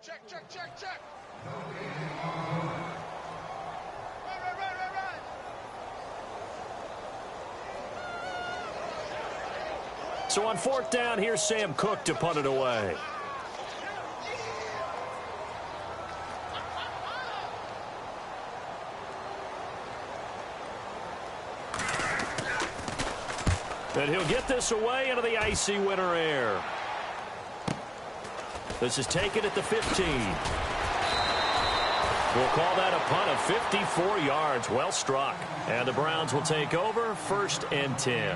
Check. So on fourth down, here's Sam Cook to punt it away. And he'll get this away into the icy winter air. This is taken at the 15. We'll call that a punt of 54 yards. Well struck. And the Browns will take over, 1st and 10.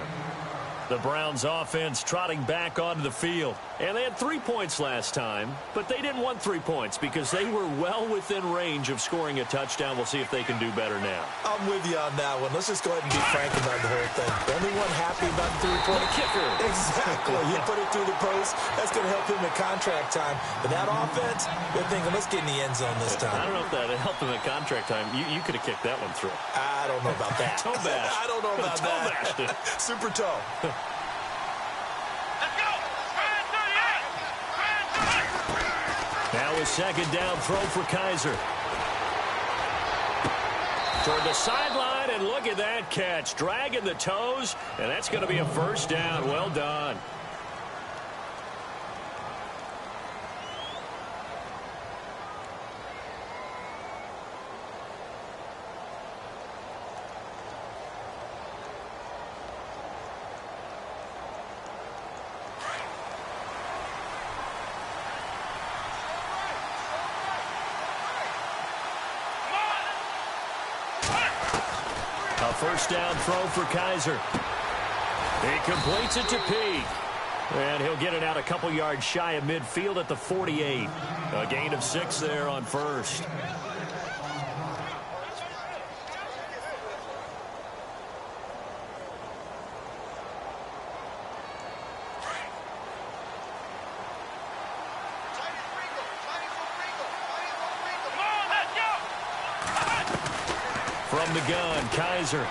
The Browns offense trotting back onto the field. And they had 3 points last time, but they didn't want 3 points because they were well within range of scoring a touchdown. We'll see if they can do better now. I'm with you on that one. Let's just go ahead and be frank about the whole thing. The only one happy about the 3-point kicker. Exactly. You put it through the post. That's going to help him at contract time. But that offense, they're thinking, let's get in the end zone this time. I don't know if that helped him at contract time. You could have kicked that one through. I don't know about that. Toe bash. I don't know about that. Super toe. Now a 2nd down throw for Kaiser. Toward the sideline, and look at that catch. Dragging the toes, and that's going to be a 1st down. Well done. A 1st down throw for Kaiser. He completes it to Peak. And he'll get it out a couple yards shy of midfield at the 48. A gain of 6 there on 1st. From the gun, Kaiser.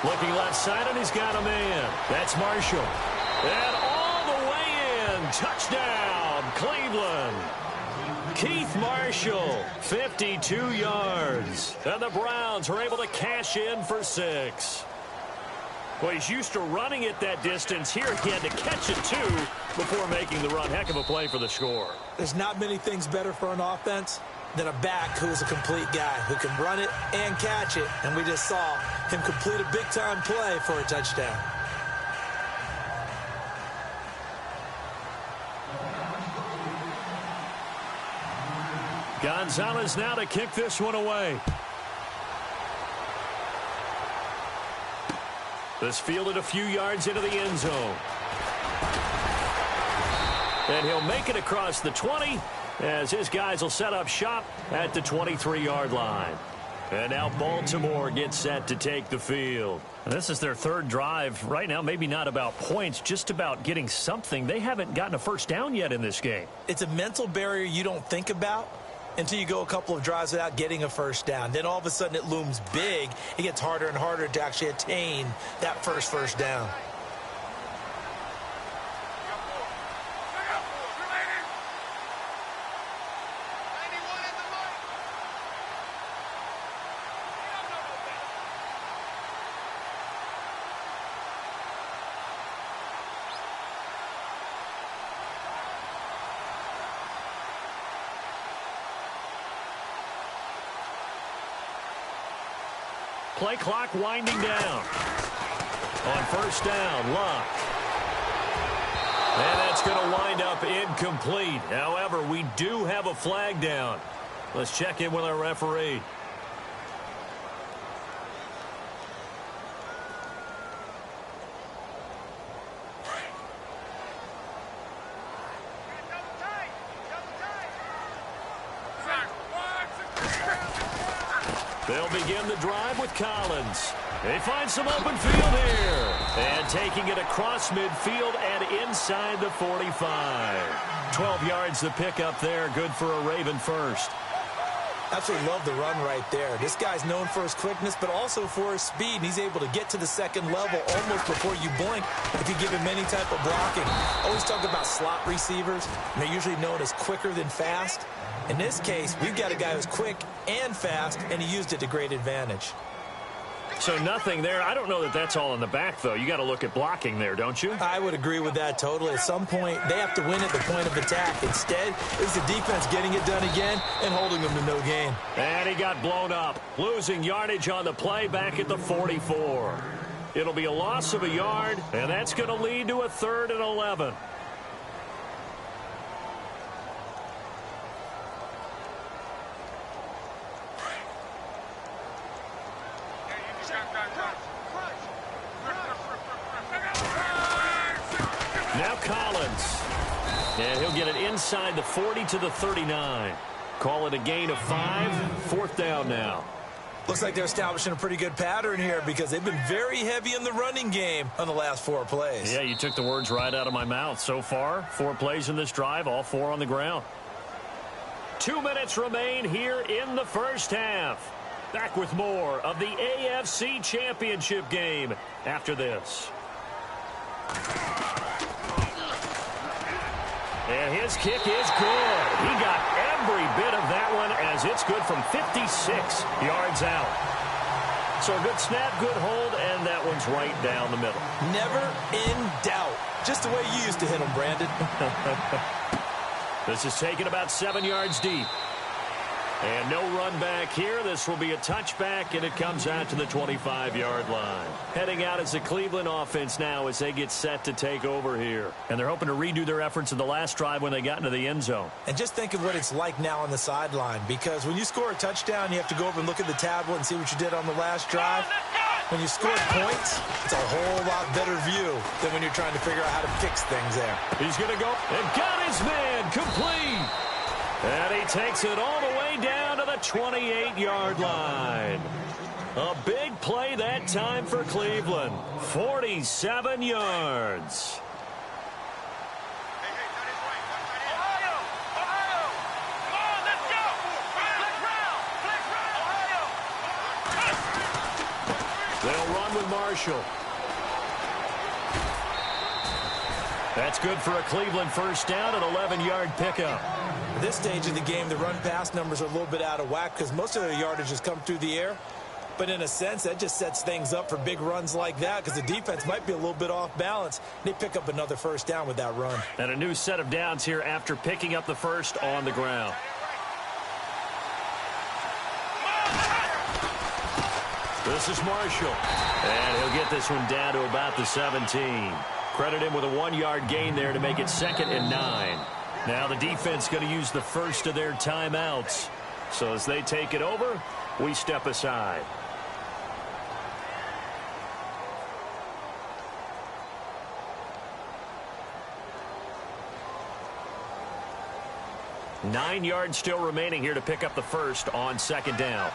Looking left side, and he's got a man. That's Marshall. And all the way in. Touchdown, Cleveland. Keith Marshall, 52 yards. And the Browns are able to cash in for 6. Well, he's used to running it that distance. Here he had to catch it, too, before making the run. Heck of a play for the score. There's not many things better for an offense than a back who is a complete guy who can run it and catch it. And we just saw him complete a big-time play for a touchdown. Gonzalez now to kick this one away. This fielded a few yards into the end zone. And he'll make it across the 20 as his guys will set up shop at the 23-yard line. And now Baltimore gets set to take the field. And this is their 3rd drive. Right now, maybe not about points, just about getting something. They haven't gotten a 1st down yet in this game. It's a mental barrier you don't think about until you go a couple of drives without getting a 1st down. Then all of a sudden it looms big. It gets harder and harder to actually attain that first down. Play clock winding down. On 1st down, Luck. And that's going to wind up incomplete. However, we do have a flag down. Let's check in with our referee. They'll begin the drive with Collins. They find some open field here. And taking it across midfield and inside the 45. 12 yards the pickup there. Good for a Raven 1st. Absolutely love the run right there. This guy's known for his quickness, but also for his speed. And he's able to get to the second level almost before you blink if you give him any type of blocking. Always talk about slot receivers, and they're usually known as quicker than fast. In this case, we've got a guy who's quick and fast, and he used it to great advantage. So nothing there. I don't know that that's all in the back, though. You got to look at blocking there, don't you? I would agree with that totally. At some point, they have to win at the point of attack. Instead, it's the defense getting it done again and holding them to no gain. And he got blown up, losing yardage on the play back at the 44. It'll be a loss of a yard, and that's going to lead to a 3rd and 11. Now Collins. And he'll get it inside the 40 to the 39. Call it a gain of 5. 4th down now. Looks like they're establishing a pretty good pattern here because they've been very heavy in the running game on the last 4 plays. Yeah, you took the words right out of my mouth. So far, 4 plays in this drive, all 4 on the ground. 2 minutes remain here in the first half. Back with more of the AFC Championship game after this. And his kick is good. He got every bit of that one as it's good from 56 yards out. So a good snap, good hold, and that one's right down the middle. Never in doubt. Just the way you used to hit them, Brandon. This is taken about 7 yards deep. And no run back here. This will be a touchback, and it comes out to the 25-yard line. Heading out as the Cleveland offense now as they get set to take over here. And they're hoping to redo their efforts in the last drive when they got into the end zone. And just think of what it's like now on the sideline, because when you score a touchdown, you have to go over and look at the tablet and see what you did on the last drive. When you score points, it's a whole lot better view than when you're trying to figure out how to fix things there. He's going to go and got his man complete. And he takes it all the way down to the 28-yard line. A big play that time for Cleveland. 47 yards. They'll run with Marshall. That's good for a Cleveland first down, an 11-yard pickup. At this stage of the game, the run-pass numbers are a little bit out of whack because most of their yardage has come through the air. But in a sense, that just sets things up for big runs like that because the defense might be a little bit off balance. They pick up another first down with that run. And a new set of downs here after picking up the first on the ground. This is Marshall. And he'll get this one down to about the 17. Credit him with a 1-yard gain there to make it 2nd and 9. Now the defense going to use the first of their timeouts. So as they take it over, we step aside. Nine yards still remaining here to pick up the first on 2nd down.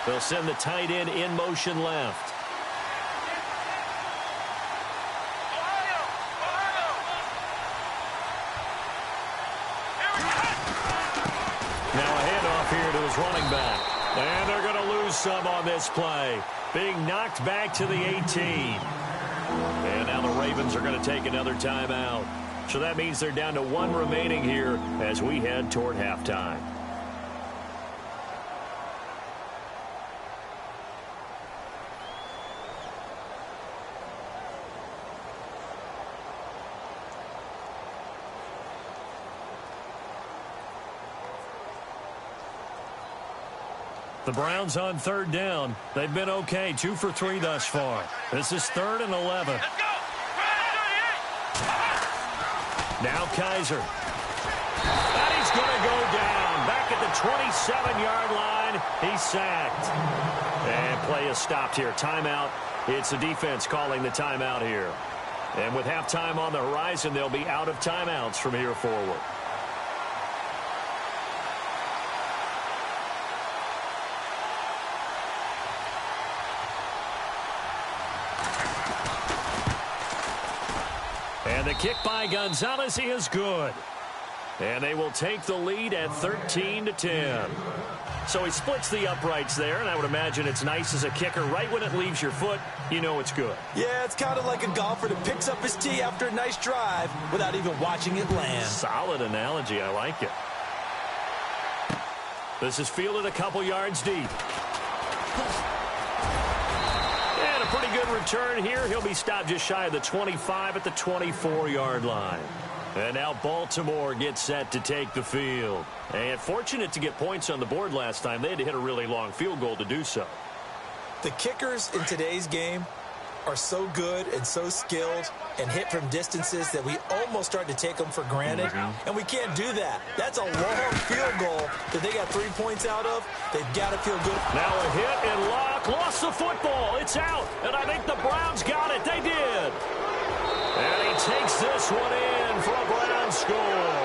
They'll send the tight end in motion left. Now a handoff here to his running back. And they're going to lose some on this play. Being knocked back to the 18. And now the Ravens are going to take another timeout. So that means they're down to 1 remaining here as we head toward halftime. The Browns on 3rd down. They've been okay, 2 for 3 thus far. This is 3rd and 11. Now Kaiser. And he's going to go down. Back at the 27-yard line. He's sacked. And play is stopped here. Timeout. It's the defense calling the timeout here. And with halftime on the horizon, they'll be out of timeouts from here forward. kick by Gonzalez is good. And they will take the lead at 13-10. So he splits the uprights there, and I would imagine it's nice as a kicker. Right when it leaves your foot, you know it's good. Yeah, it's kind of like a golfer that picks up his tee after a nice drive without even watching it land. Solid analogy. I like it. This is fielded a couple yards deep. And a pretty good return here. He'll be stopped just shy of the 25 at the 24-yard line. And now Baltimore gets set to take the field. And fortunate to get points on the board last time. They had to hit a really long field goal to do so. The kickers in today's game are so good and so skilled and hit from distances that we almost start to take them for granted. And we can't do that. That's a long field goal that they got 3 points out of. They've got to feel good. Now a hit and Locke lost the football. It's out. And I think the Browns got it. They did. And he takes this one in for a Browns score.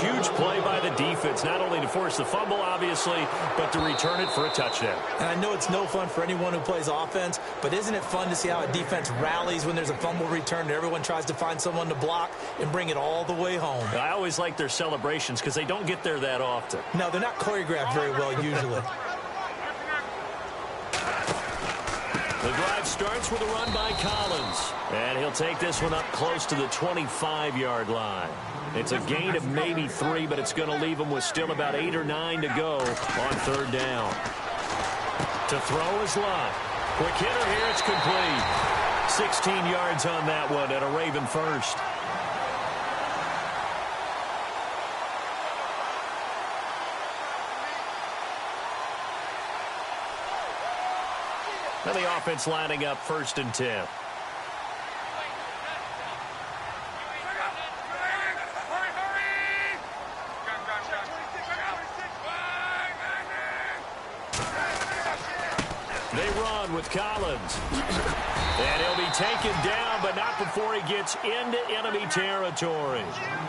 Huge play by the defense, not only to force the fumble, obviously, but to return it for a touchdown. And I know it's no fun for anyone who plays offense, but isn't it fun to see how a defense rallies when there's a fumble return and everyone tries to find someone to block and bring it all the way home? I always like their celebrations because they don't get there that often. No, they're not choreographed very well usually. The drive starts with a run by Collins. And he'll take this one up close to the 25-yard line. It's a gain of maybe 3, but it's going to leave him with still about 8 or 9 to go on third down. To throw is Locke. Quick hitter here, it's complete. 16 yards on that one and a Raven first. Now the offense lining up 1st and 10. They run with Collins. And he'll be taken down, but not before he gets into enemy territory.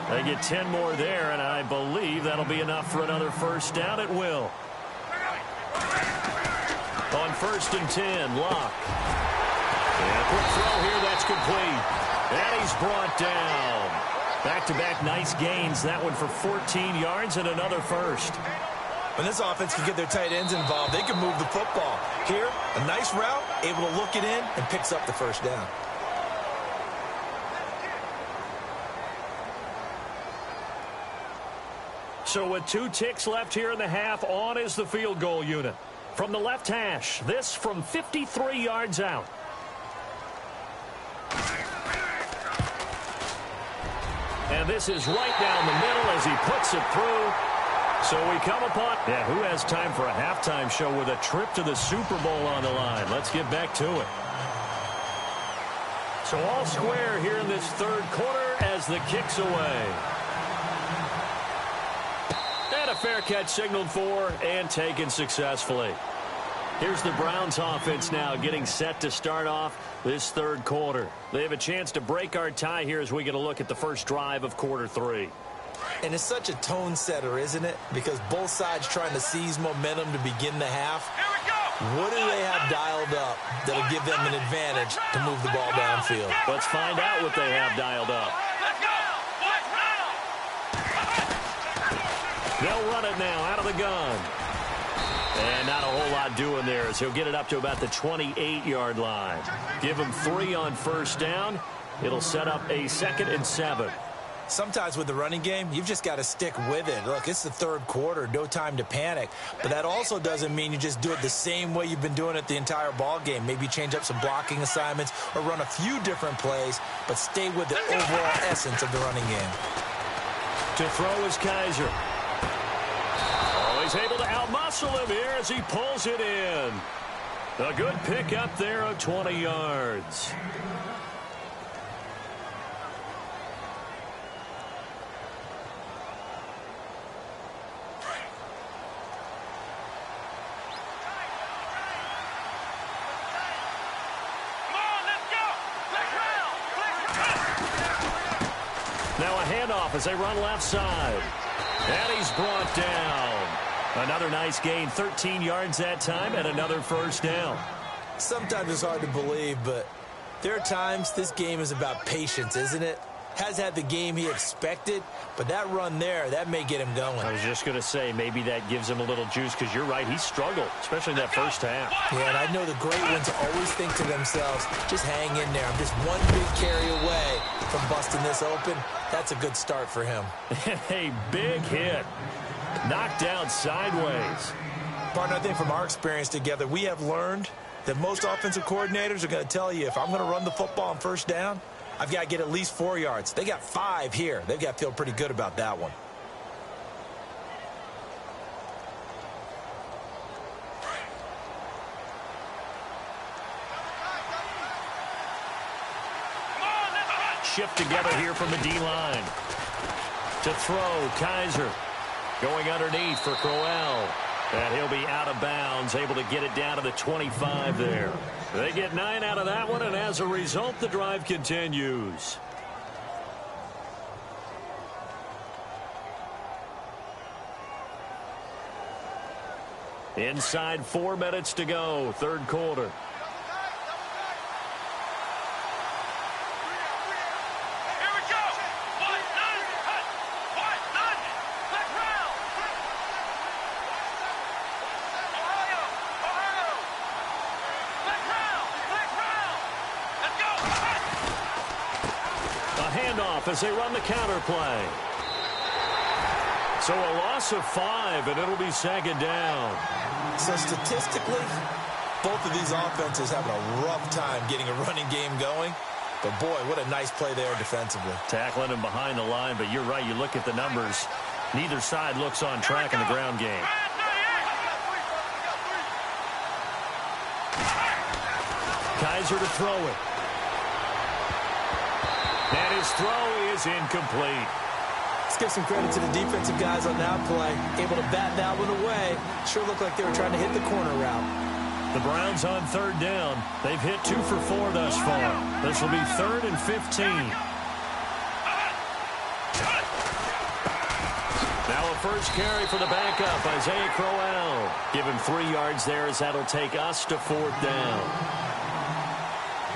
They get 10 more there, and I believe that'll be enough for another first down. It will. On 1st and 10, Locke. And a quick throw here, that's complete. And he's brought down. Back-to-back nice gains. That one for 14 yards and another first. When this offense can get their tight ends involved, they can move the football. Here, a nice route, able to look it in, and picks up the first down. So with 2 ticks left here in the half, on is the field goal unit. From the left hash, this from 53 yards out. And this is right down the middle as he puts it through. So we come upon, who has time for a halftime show with a trip to the Super Bowl on the line? Let's get back to it. So all square here in this third quarter as the kick's away. And a fair catch signaled for and taken successfully. Here's the Browns offense now getting set to start off this third quarter. They have a chance to break our tie here as we get a look at the first drive of quarter 3. And it's such a tone setter, isn't it? Because both sides trying to seize momentum to begin the half. What do they have dialed up that'll give them an advantage to move the ball downfield? Let's find out what they have dialed up. They'll run it now out of the gun. And not a whole lot doing there as he'll get it up to about the 28-yard line. Give him 3 on first down. It'll set up a 2nd and 7. Sometimes with the running game, you've just got to stick with it. Look, it's the third quarter, no time to panic. But that also doesn't mean you just do it the same way you've been doing it the entire ball game. Maybe change up some blocking assignments or run a few different plays, but stay with the overall essence of the running game. To throw is Kaiser. Oh, he's able to outmuscle him here as he pulls it in. A good pick up there of 20 yards. Now a handoff as they run left side. And he's brought down. Another nice gain, 13 yards that time, and another first down. Sometimes it's hard to believe, but There are times this game is about patience, isn't it? Has had the game he expected, but that run there, that may get him going. I was just going to say, maybe that gives him a little juice, because you're right, he struggled, especially in that first half. Yeah, and I know the great ones always think to themselves, just hang in there. I'm just one big carry away from busting this open. That's a good start for him. A big hit. Knocked down sideways. Partner, I think from our experience together, we have learned that most offensive coordinators are going to tell you, if I'm going to run the football on first down, I've got to get at least 4 yards. They got 5 here. They've got to feel pretty good about that one. Shift together here from the D-line. To throw, Kaiser. Going underneath for Crowell. And he'll be out of bounds, able to get it down to the 25 there. They get 9 out of that one, and as a result, the drive continues. Inside 4 minutes to go, third quarter. As they run the counter play. So a loss of 5, and it'll be second down. So statistically, both of these offenses having a rough time getting a running game going. But boy, what a nice play there defensively. Tackling him behind the line, but you're right, you look at the numbers. Neither side looks on track in the ground game. Kaiser to throw it. And his throw is incomplete. Let's give some credit to the defensive guys on that play. Able to bat that one away. Sure looked like they were trying to hit the corner route. The Browns on third down. They've hit 2 for 4 thus far. This will be 3rd and 15. Now a first carry for the backup, Isaiah Crowell. Give him 3 yards there, as that'll take us to 4th down.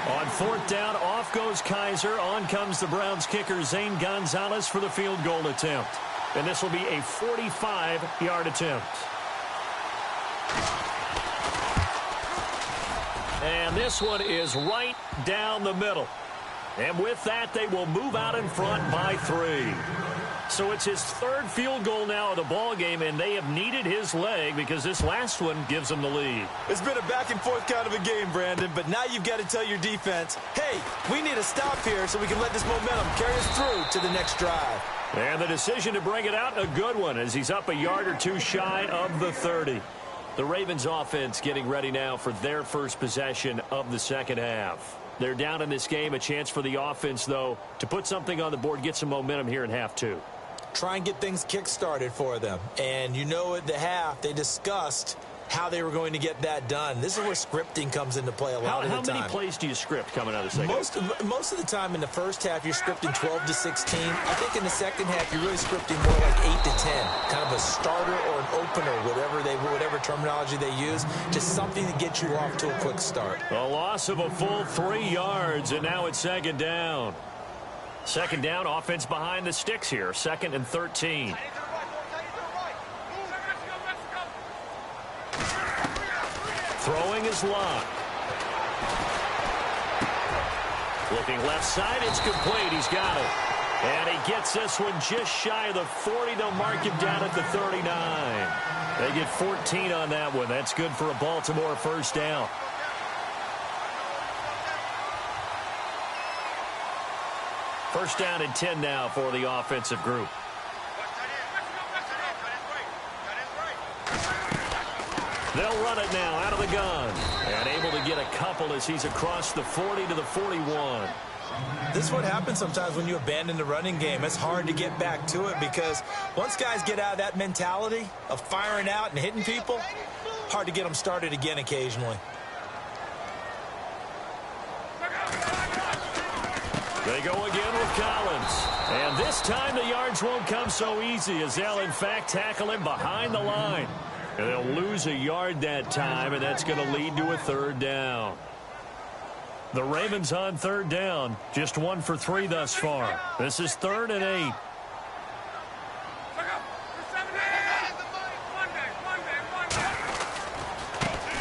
On 4th down, off goes Kaiser. On comes the Browns kicker, Zane Gonzalez, for the field goal attempt. And this will be a 45-yard attempt. And this one is right down the middle. And with that, they will move out in front by 3. So it's his 3rd field goal now of the ball game, and they have needed his leg because this last one gives them the lead. It's been a back-and-forth kind of a game, Brandon, but now you've got to tell your defense, hey, we need a stop here so we can let this momentum carry us through to the next drive. And the decision to bring it out, a good one, as he's up a yard or 2 shy of the 30. The Ravens offense getting ready now for their first possession of the second half. They're down in this game, a chance for the offense, though, to put something on the board, get some momentum here in half 2. Try and get things kick-started for them. And you know at the half, they discussed how they were going to get that done. This is where scripting comes into play a lot of the time. How many plays do you script coming out of the second half? Most of the time in the first half, you're scripting 12 to 16. I think in the second half, you're really scripting more like 8 to 10. Kind of a starter or an opener, whatever terminology they use. Just something to get you off to a quick start. A loss of a full 3 yards, and now it's second down. Second down, offense behind the sticks here. 2nd and 13. Throwing is Locke. Looking left side, it's complete. He's got it. And he gets this one just shy of the 40. They'll mark him down at the 39. They get 14 on that one. That's good for a Baltimore first down. First down and 10 now for the offensive group. They'll run it now out of the gun. And able to get a couple as he's across the 40 to the 41. This is what happens sometimes when you abandon the running game. It's hard to get back to it because once guys get out of that mentality of firing out and hitting people, hard to get them started again occasionally. They go again with Collins. And this time the yards won't come so easy as they'll, in fact, tackle him behind the line. And they'll lose a yard that time, and that's going to lead to a 3rd down. The Ravens on third down. Just 1 for 3 thus far. This is 3rd and 8.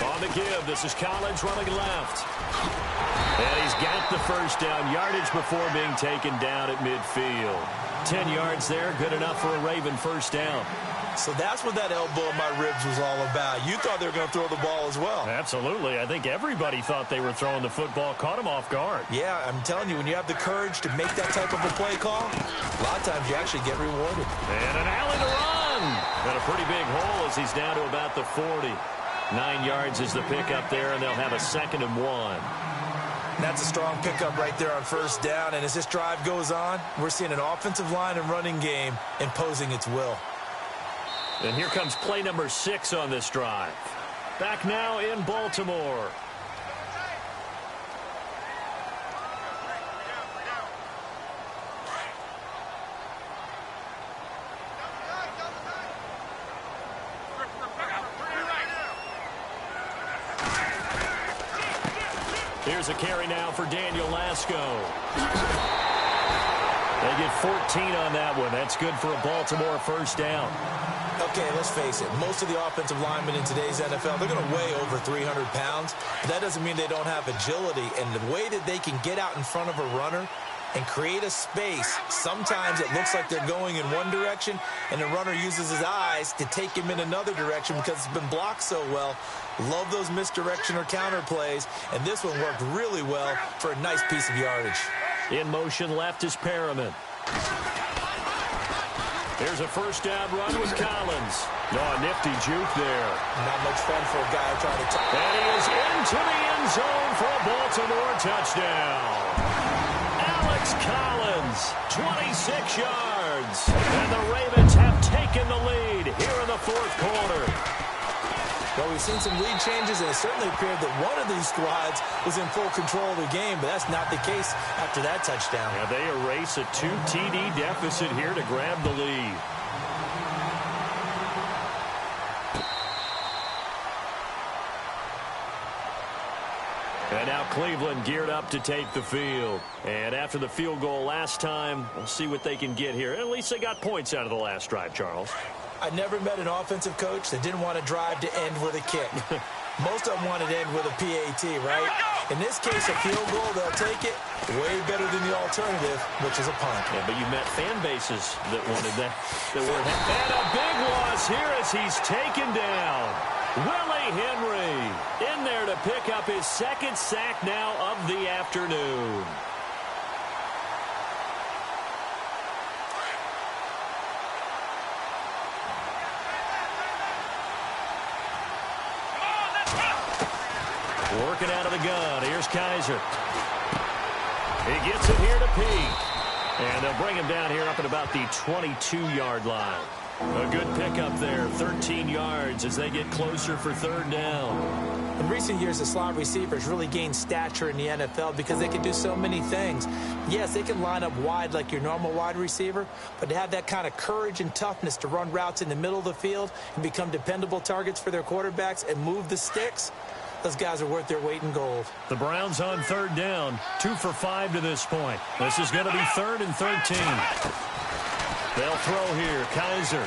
On the give, this is Collins running left. And he's got the first down. Yardage before being taken down at midfield. 10 yards there, good enough for a Raven first down. So that's what that elbow in my ribs was all about. You thought they were going to throw the ball as well. Absolutely. I think everybody thought they were throwing the football, caught him off guard. Yeah, I'm telling you, when you have the courage to make that type of a play call, a lot of times you actually get rewarded. And an alley to run. And a pretty big hole as he's down to about the 40. 9 yards is the pickup there, and they'll have a 2nd and 1. That's a strong pickup right there on first down. And as this drive goes on, we're seeing an offensive line and running game imposing its will. And here comes play number 6 on this drive. Back now in Baltimore. Here's a carry now for Daniel Lasco. They get 14 on that one. That's good for a Baltimore first down. Okay, let's face it. Most of the offensive linemen in today's NFL, they're going to weigh over 300 pounds. But that doesn't mean they don't have agility. And the way that they can get out in front of a runner and create a space, sometimes it looks like they're going in one direction, and the runner uses his eyes to take him in another direction because it's been blocked so well. Love those misdirection or counter plays, and this one worked really well for a nice piece of yardage. In motion left is Perriman. Here's a first down run with Collins. Oh, nifty juke there. Not much fun for a guy trying to... And he is into the end zone for a Baltimore touchdown. Alex Collins, 26 yards. And the Ravens have taken the lead here in the 4th quarter. Well, we've seen some lead changes, and it certainly appeared that one of these squads was in full control of the game, but that's not the case after that touchdown. Yeah, they erase a 2 TD deficit here to grab the lead. And now Cleveland geared up to take the field. And after the field goal last time, we'll see what they can get here. At least they got points out of the last drive, Charles. I never met an offensive coach that didn't want to drive to end with a kick. Most of them wanted to end with a PAT, right? In this case, a field goal, they'll take it way better than the alternative, which is a punt. Yeah, but you met fan bases that wanted that. And a big loss here as he's taken down. Willie Henry in there to pick up his 2nd sack now of the afternoon. Working out of the gun. Here's Kaiser. He gets it here to Peak. And they'll bring him down here up at about the 22-yard line. A good pickup there. 13 yards as they get closer for 3rd down. In recent years, the slot receivers really gained stature in the NFL because they can do so many things. Yes, they can line up wide like your normal wide receiver, but to have that kind of courage and toughness to run routes in the middle of the field and become dependable targets for their quarterbacks and move the sticks, those guys are worth their weight in gold. The Browns on 3rd down. 2 for 5 to this point. This is going to be 3rd and 13. They'll throw here. Kaiser.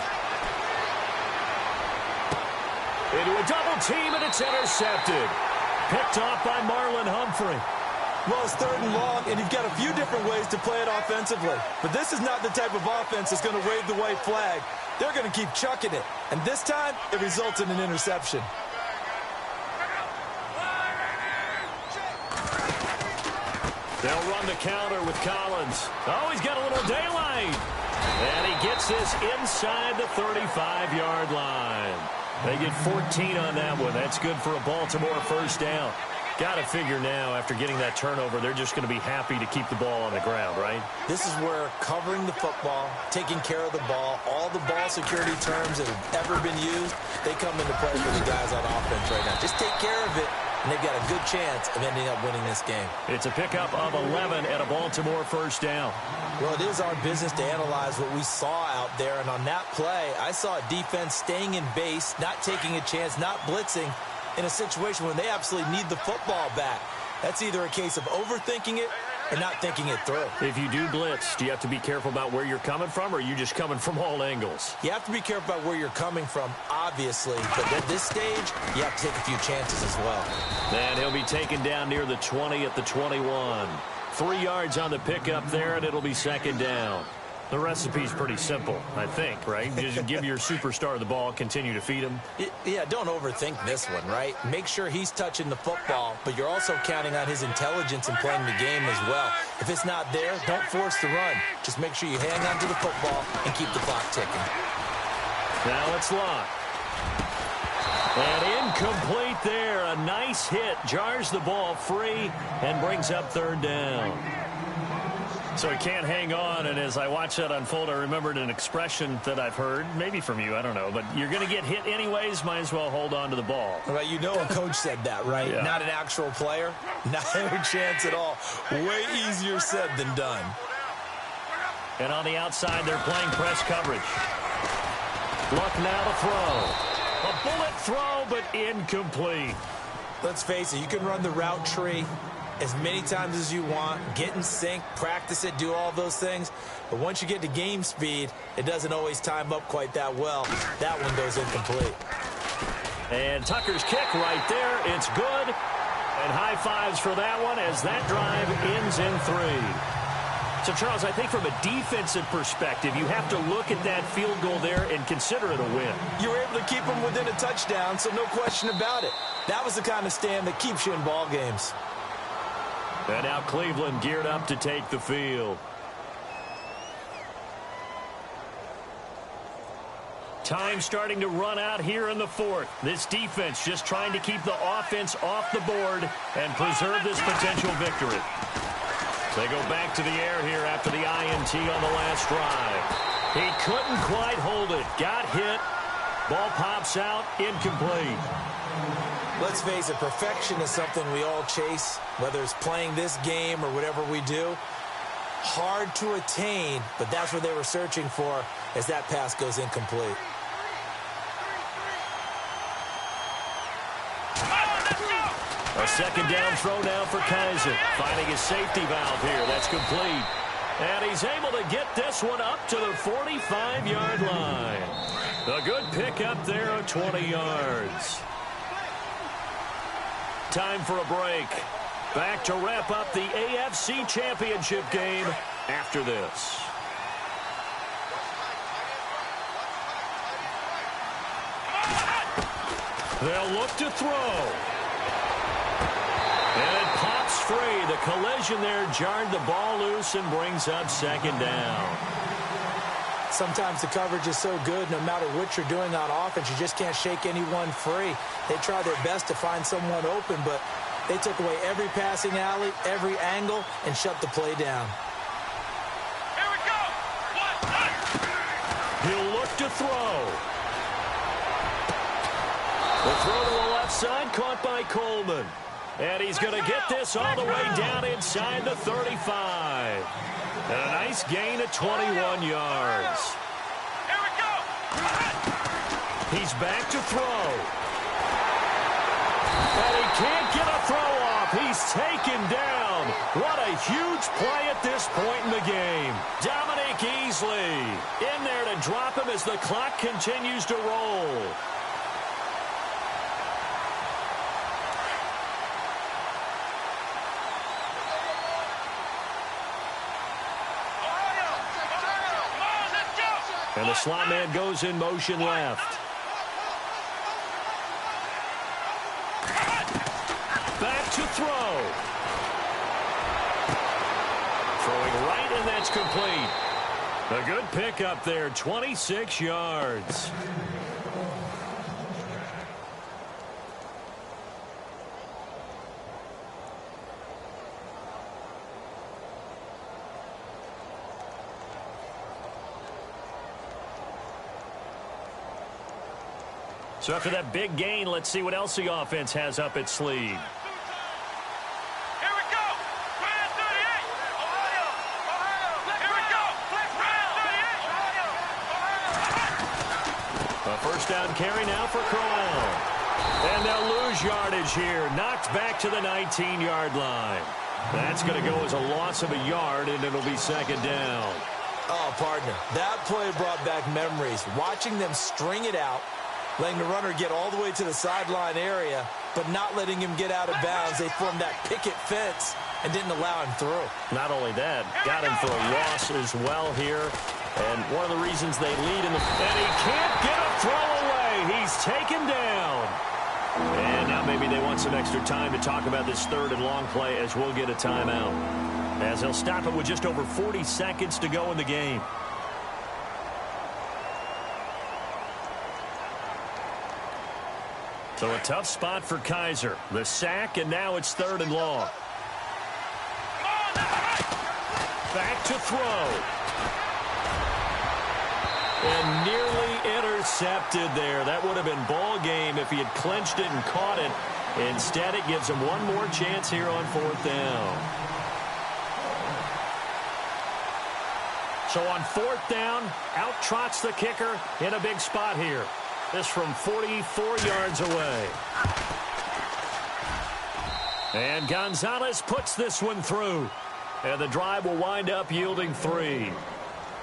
Into a double team, and it's intercepted. Picked off by Marlon Humphrey. Well, it's 3rd and long, and you've got a few different ways to play it offensively. But this is not the type of offense that's going to wave the white flag. They're going to keep chucking it. And this time, it results in an interception. They'll run the counter with Collins. Oh, he's got a little daylight. And he gets this inside the 35-yard line. They get 14 on that one. That's good for a Baltimore first down. Got to figure now, after getting that turnover, they're just going to be happy to keep the ball on the ground, right? This is where covering the football, taking care of the ball, all the ball security terms that have ever been used, they come into play for the guys on offense right now. Just take care of it, and they've got a good chance of ending up winning this game. It's a pickup of 11 at a Baltimore first down. Well, it is our business to analyze what we saw out there, and on that play, I saw a defense staying in base, not taking a chance, not blitzing, in a situation when they absolutely need the football back. That's either a case of overthinking it or not thinking it through. If you do blitz, do you have to be careful about where you're coming from, or are you just coming from all angles? You have to be careful about where you're coming from, obviously, but at this stage, you have to take a few chances as well. And he'll be taken down near the 20 at the 21. 3 yards on the pickup there, and it'll be second down. The recipe's pretty simple, I think, right? Just give your superstar the ball, continue to feed him. Yeah, don't overthink this one, right? Make sure he's touching the football, but you're also counting on his intelligence in playing the game as well. If it's not there, don't force the run. Just make sure you hang on to the football and keep the clock ticking. Now it's locked. And incomplete there. A nice hit. Jars the ball free and brings up third down. So he can't hang on, and as I watch that unfold, I remembered an expression that I've heard, maybe from you, I don't know, but you're going to get hit anyways, might as well hold on to the ball. Right, you know a coach said that, right? Yeah. Not an actual player. Not a chance at all. Way easier said than done. And on the outside, they're playing press coverage. Luck now to throw. A bullet throw, but incomplete. Let's face it, you can run the route tree as many times as you want, get in sync, practice it, do all those things. But once you get to game speed, it doesn't always time up quite that well. That one goes incomplete. And Tucker's kick right there. It's good. And high fives for that one as that drive ends in 3. So, Charles, I think from a defensive perspective, you have to look at that field goal there and consider it a win. You were able to keep them within a touchdown, so no question about it. That was the kind of stand that keeps you in ball games. And now Cleveland geared up to take the field. Time starting to run out here in the fourth. This defense just trying to keep the offense off the board and preserve this potential victory. They go back to the air here after the INT on the last drive. He couldn't quite hold it. Got hit. Ball pops out. Incomplete. Let's face it, perfection is something we all chase, whether it's playing this game or whatever we do. Hard to attain, but that's what they were searching for as that pass goes incomplete. A second down throw now for Kaiser. Finding his safety valve here. That's complete. And he's able to get this one up to the 45-yard line. A good pick up there of 20 yards. Time for a break. Back to wrap up the AFC Championship game after this. They'll look to throw. And it pops free. The collision there jarred the ball loose and brings up second down. Sometimes the coverage is so good, no matter what you're doing on offense, you just can't shake anyone free. They try their best to find someone open, but they took away every passing alley, every angle, and shut the play down. Here we go. He'll look to throw. The throw to the left side, caught by Coleman. And he's going to get this all the way down inside the 35. And a nice gain of 21 yards. Here we go. He's back to throw. And he can't get a throw off. He's taken down. What a huge play at this point in the game. Dominic Easley in there to drop him as the clock continues to roll. And the slot man goes in motion left. Back to throw. Throwing right, and that's complete. A good pick up there, 26 yards. So after that big gain, let's see what else the offense has up its sleeve. Here we go. Brand 38. Ohio. Here we go. Brand 38. Ohio. A first down carry now for Crowell. And they'll lose yardage here. Knocked back to the 19-yard line. That's going to go as a loss of a yard, and it'll be second down. Oh, partner, that play brought back memories. Watching them string it out, letting the runner get all the way to the sideline area, but not letting him get out of bounds. They formed that picket fence and didn't allow him through. Not only that, got him for a loss as well here. And one of the reasons they lead in the... And he can't get a throw away. He's taken down. And now maybe they want some extra time to talk about this third and long play as we'll get a timeout. As they'll stop it with just over 40 seconds to go in the game. So a tough spot for Kaiser. The sack, and now it's third and long. Back to throw. And nearly intercepted there. That would have been ball game if he had clinched it and caught it. Instead, it gives him one more chance here on fourth down. So on fourth down, out trots the kicker in a big spot here. This from 44 yards away. And Gonzalez puts this one through. And the drive will wind up yielding 3.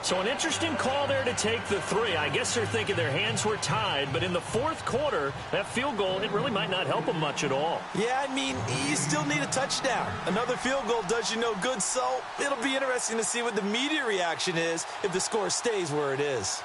So an interesting call there to take the 3. I guess they're thinking their hands were tied, but in the fourth quarter, that field goal, it really might not help them much at all. Yeah, I mean, you still need a touchdown. Another field goal does you no good, so it'll be interesting to see what the media reaction is if the score stays where it is.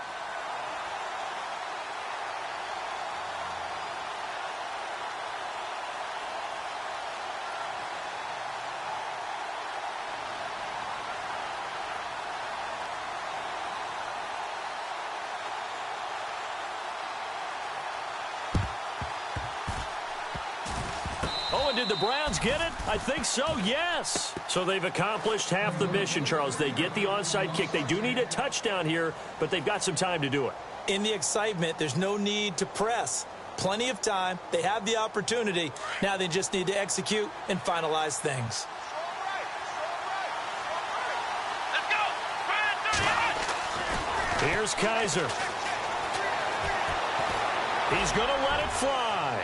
Oh, and did the Browns get it? I think so, yes. So they've accomplished half the mission, Charles. They get the onside kick. They do need a touchdown here, but they've got some time to do it. In the excitement, there's no need to press. Plenty of time. They have the opportunity. Now they just need to execute and finalize things. Let's go. Here's Kaiser. He's going to let it fly.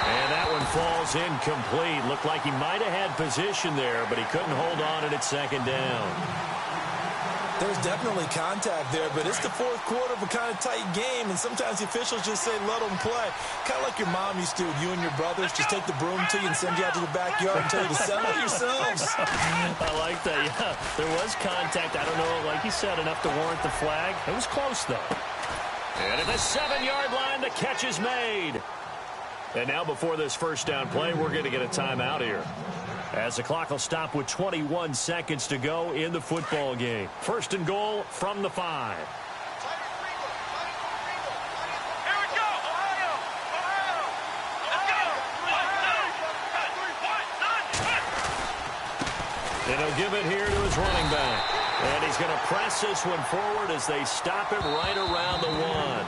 And that one falls incomplete. Looked like he might have had position there, but he couldn't hold on at second down. There's definitely contact there, but it's the fourth quarter of a kind of tight game, and sometimes the officials just say, let them play. Kind of like your mom used to with you and your brothers. Just take the broom to you and send you out to the backyard and tell you to settle yourselves. I like that, yeah. There was contact. I don't know, like you said, enough to warrant the flag. It was close, though. And at the 7-yard line, the catch is made. And now before this first down play, we're going to get a timeout here, as the clock will stop with 21 seconds to go in the football game. First and goal from the 5. Here we go. Ohio. Let's go. And he'll give it here to his running back. And he's going to press this one forward as they stop it right around the 1.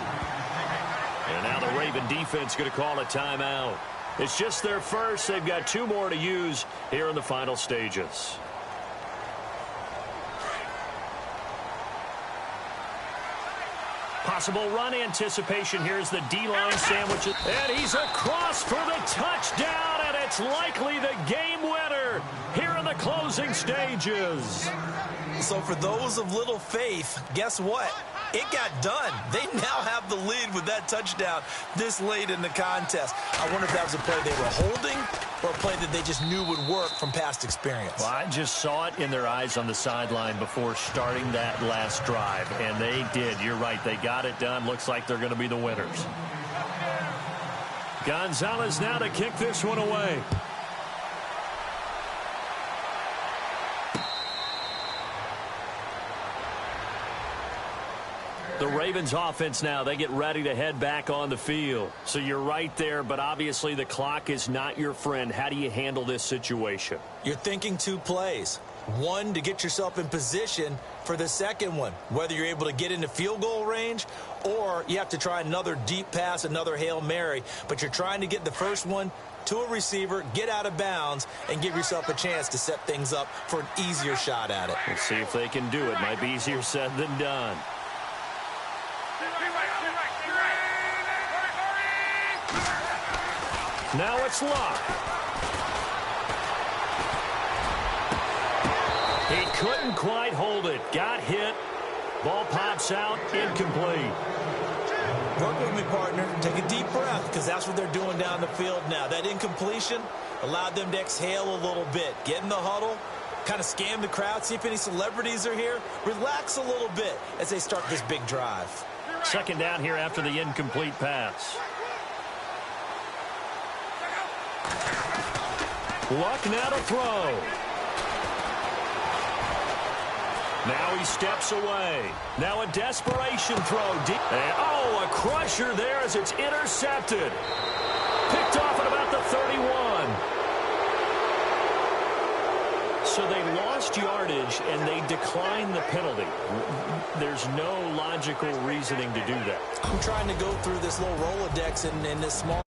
And now the Raven defense going to call a timeout. It's just their first. They've got 2 more to use here in the final stages. Possible run anticipation. Here's the D-line sandwich. And he's across for the touchdown, and it's likely the game winner here in the closing stages. So for those of little faith, guess what? It got done. They now have the lead with that touchdown this late in the contest. I wonder if that was a play they were holding or a play that they just knew would work from past experience. Well, I just saw it in their eyes on the sideline before starting that last drive, and they did. You're right. They got it done. Looks like they're going to be the winners. Gonzalez now to kick this one away. The Ravens offense now, they get ready to head back on the field. So you're right there, but obviously the clock is not your friend. How do you handle this situation? You're thinking 2 plays. One, to get yourself in position for the second one, whether you're able to get into field goal range or you have to try another deep pass, another Hail Mary. But you're trying to get the first one to a receiver, get out of bounds, and give yourself a chance to set things up for an easier shot at it. Let's see if they can do it. Might be easier said than done. Now it's Luck. He couldn't quite hold it. Got hit. Ball pops out. Incomplete. Work with me, partner. Take a deep breath, because that's what they're doing down the field now. That incompletion allowed them to exhale a little bit. Get in the huddle, kind of scan the crowd, see if any celebrities are here. Relax a little bit as they start this big drive. Second down here after the incomplete pass. Luck now to throw. Now he steps away. Now a desperation throw. Deep. And, oh, a crusher there as it's intercepted. Picked off at about the 31. So they lost yardage, and they declined the penalty. There's no logical reasoning to do that. I'm trying to go through this little Rolodex in this small...